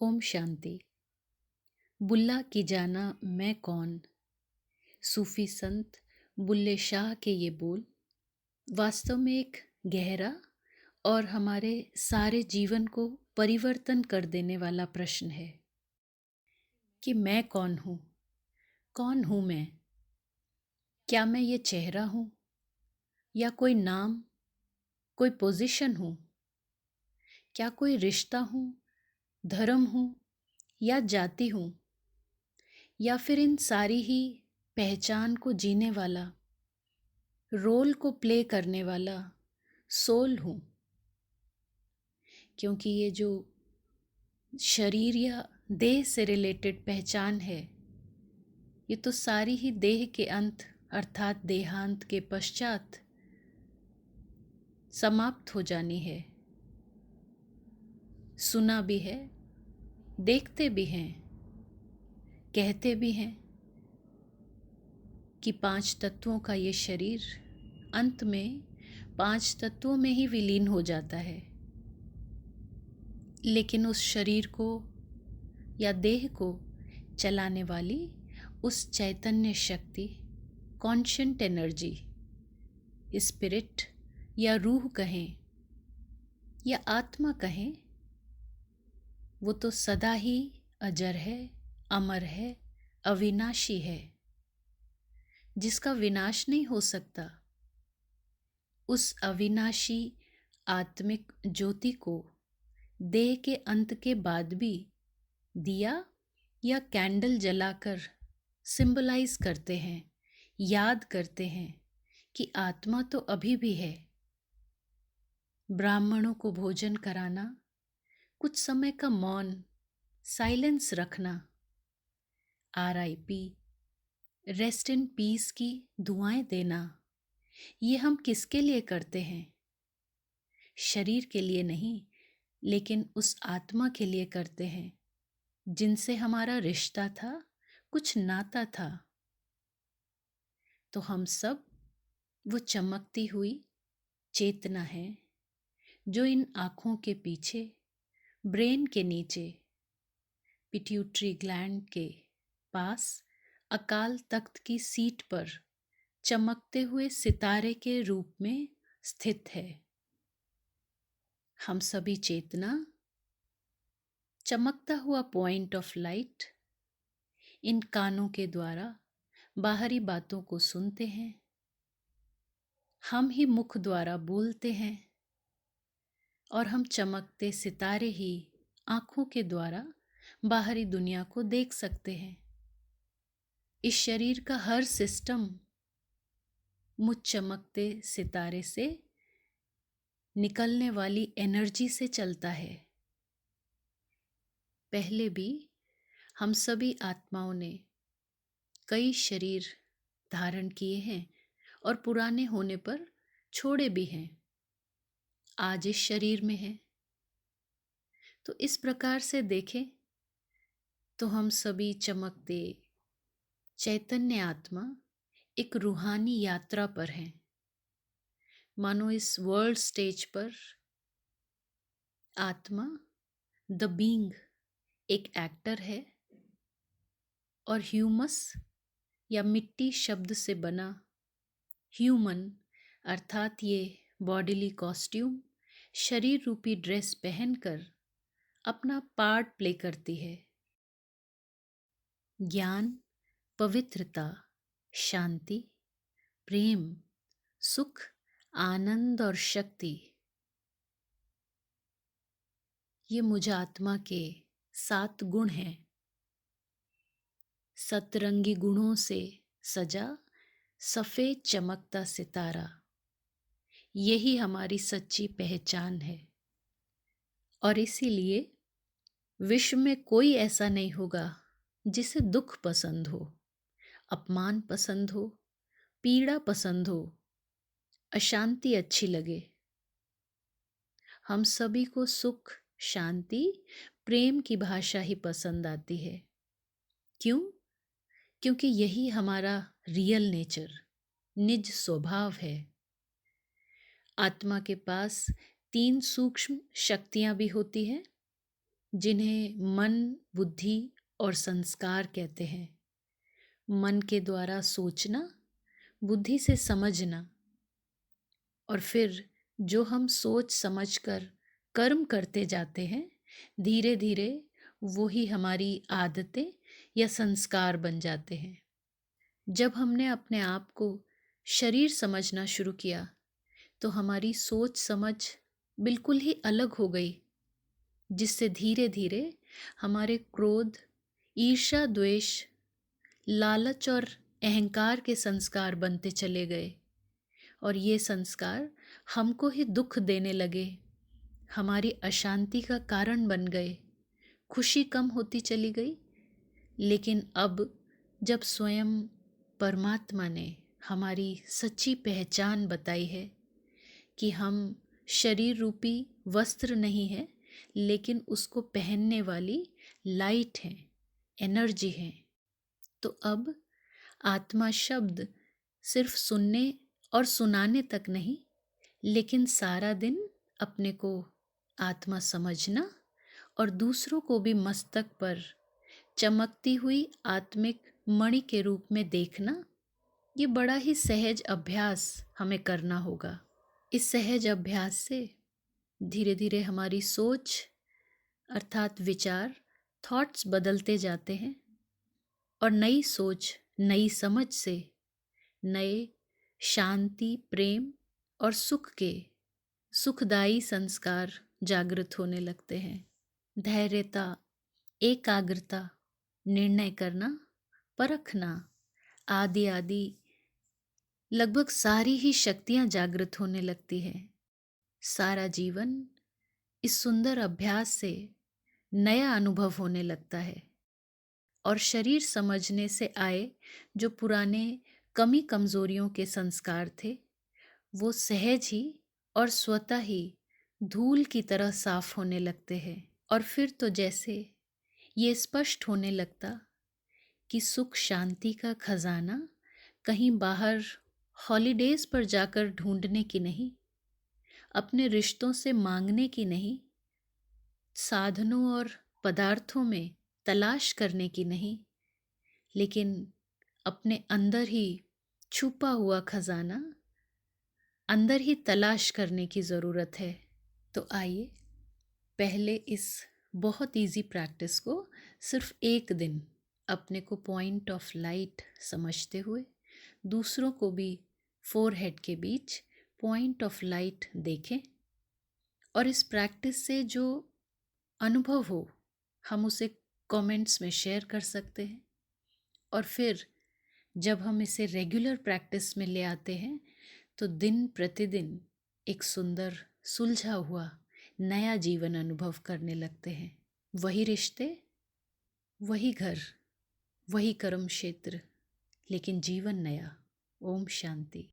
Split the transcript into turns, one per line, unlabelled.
ओम शांति। बुल्ला की जाना मैं कौन। सूफी संत बुल्ले शाह के ये बोल वास्तव में एक गहरा और हमारे सारे जीवन को परिवर्तन कर देने वाला प्रश्न है कि मैं कौन हूँ। कौन हूँ मैं? क्या मैं ये चेहरा हूँ या कोई नाम, कोई पोजीशन हूँ? क्या कोई रिश्ता हूँ, धर्म हूँ या जाति हूँ, या फिर इन सारी ही पहचान को जीने वाला, रोल को प्ले करने वाला सोल हूँ? क्योंकि ये जो शरीर या देह से रिलेटेड पहचान है, ये तो सारी ही देह के अंत अर्थात देहांत के पश्चात समाप्त हो जानी है। सुना भी है, देखते भी हैं, कहते भी हैं कि 5 तत्वों का ये शरीर अंत में 5 तत्वों में ही विलीन हो जाता है। लेकिन उस शरीर को या देह को चलाने वाली उस चैतन्य शक्ति, कॉन्शियंट एनर्जी, स्पिरिट या रूह कहें या आत्मा कहें, वो तो सदा ही अजर है, अमर है, अविनाशी है, जिसका विनाश नहीं हो सकता। उस अविनाशी आत्मिक ज्योति को देह के अंत के बाद भी दिया या कैंडल जलाकर सिंबलाइज करते हैं, याद करते हैं कि आत्मा तो अभी भी है। ब्राह्मणों को भोजन कराना, कुछ समय का मौन, साइलेंस रखना, RIP, रेस्ट इन पीस की दुआएं देना, ये हम किसके लिए करते हैं? शरीर के लिए नहीं, लेकिन उस आत्मा के लिए करते हैं जिनसे हमारा रिश्ता था, कुछ नाता था। तो हम सब वो चमकती हुई चेतना है जो इन आँखों के पीछे, ब्रेन के नीचे, पिट्यूटरी ग्लैंड के पास अकाल तख्त की सीट पर चमकते हुए सितारे के रूप में स्थित है। हम सभी चेतना, चमकता हुआ पॉइंट ऑफ लाइट, इन कानों के द्वारा बाहरी बातों को सुनते हैं। हम ही मुख द्वारा बोलते हैं और हम चमकते सितारे ही आँखों के द्वारा बाहरी दुनिया को देख सकते हैं। इस शरीर का हर सिस्टम मुझ चमकते सितारे से निकलने वाली एनर्जी से चलता है। पहले भी हम सभी आत्माओं ने कई शरीर धारण किए हैं और पुराने होने पर छोड़े भी हैं। आज इस शरीर में है। तो इस प्रकार से देखें तो हम सभी चमकते चैतन्य आत्मा एक रूहानी यात्रा पर हैं। मानो इस वर्ल्ड स्टेज पर आत्मा, द बीइंग, एक एक्टर है और ह्यूमस या मिट्टी शब्द से बना ह्यूमन अर्थात ये बॉडीली कॉस्ट्यूम, शरीर रूपी ड्रेस पहनकर अपना पार्ट प्ले करती है। ज्ञान, पवित्रता, शांति, प्रेम, सुख, आनंद और शक्ति, ये मुझ आत्मा के 7 गुण हैं। सतरंगी गुणों से सजा सफेद चमकता सितारा, यही हमारी सच्ची पहचान है। और इसीलिए विश्व में कोई ऐसा नहीं होगा जिसे दुख पसंद हो, अपमान पसंद हो, पीड़ा पसंद हो, अशांति अच्छी लगे। हम सभी को सुख, शांति, प्रेम की भाषा ही पसंद आती है। क्यों? क्योंकि यही हमारा रियल नेचर, निज स्वभाव है। आत्मा के पास 3 सूक्ष्म शक्तियां भी होती है। जिन्हें मन, बुद्धि और संस्कार कहते हैं। मन के द्वारा सोचना, बुद्धि से समझना, और फिर जो हम सोच समझकर कर्म करते जाते हैं, धीरे धीरे वो ही हमारी आदतें या संस्कार बन जाते हैं। जब हमने अपने आप को शरीर समझना शुरू किया तो हमारी सोच समझ बिल्कुल ही अलग हो गई, जिससे धीरे धीरे हमारे क्रोध, ईर्ष्या, द्वेष, लालच और अहंकार के संस्कार बनते चले गए। और ये संस्कार हमको ही दुख देने लगे, हमारी अशांति का कारण बन गए, खुशी कम होती चली गई। लेकिन अब जब स्वयं परमात्मा ने हमारी सच्ची पहचान बताई है कि हम शरीर रूपी वस्त्र नहीं है, लेकिन उसको पहनने वाली लाइट हैं, एनर्जी हैं, तो अब आत्मा शब्द सिर्फ सुनने और सुनाने तक नहीं, लेकिन सारा दिन अपने को आत्मा समझना और दूसरों को भी मस्तक पर चमकती हुई आत्मिक मणि के रूप में देखना, ये बड़ा ही सहज अभ्यास हमें करना होगा। इस सहज अभ्यास से धीरे धीरे हमारी सोच अर्थात विचार, थॉट्स बदलते जाते हैं और नई सोच, नई समझ से नए शांति, प्रेम और सुख के सुखदायी संस्कार जागृत होने लगते हैं। धैर्यता, एकाग्रता, निर्णय करना, परखना आदि आदि लगभग सारी ही शक्तियां जागृत होने लगती हैं। सारा जीवन इस सुंदर अभ्यास से नया अनुभव होने लगता है और शरीर समझने से आए जो पुराने कमी कमजोरियों के संस्कार थे, वो सहज ही और स्वतः ही धूल की तरह साफ होने लगते हैं। और फिर तो जैसे ये स्पष्ट होने लगता कि सुख शांति का खजाना कहीं बाहर हॉलीडेज पर जाकर ढूंढने की नहीं, अपने रिश्तों से मांगने की नहीं, साधनों और पदार्थों में तलाश करने की नहीं, लेकिन अपने अंदर ही छुपा हुआ खजाना अंदर ही तलाश करने की ज़रूरत है। तो आइए पहले इस बहुत इजी प्रैक्टिस को सिर्फ एक दिन अपने को पॉइंट ऑफ लाइट समझते हुए दूसरों को भी फोरहेड के बीच पॉइंट ऑफ लाइट देखें, और इस प्रैक्टिस से जो अनुभव हो हम उसे कमेंट्स में शेयर कर सकते हैं। और फिर जब हम इसे रेगुलर प्रैक्टिस में ले आते हैं तो दिन प्रतिदिन एक सुंदर सुलझा हुआ नया जीवन अनुभव करने लगते हैं। वही रिश्ते, वही घर, वही कर्म क्षेत्र, लेकिन जीवन नया। ओम शांति।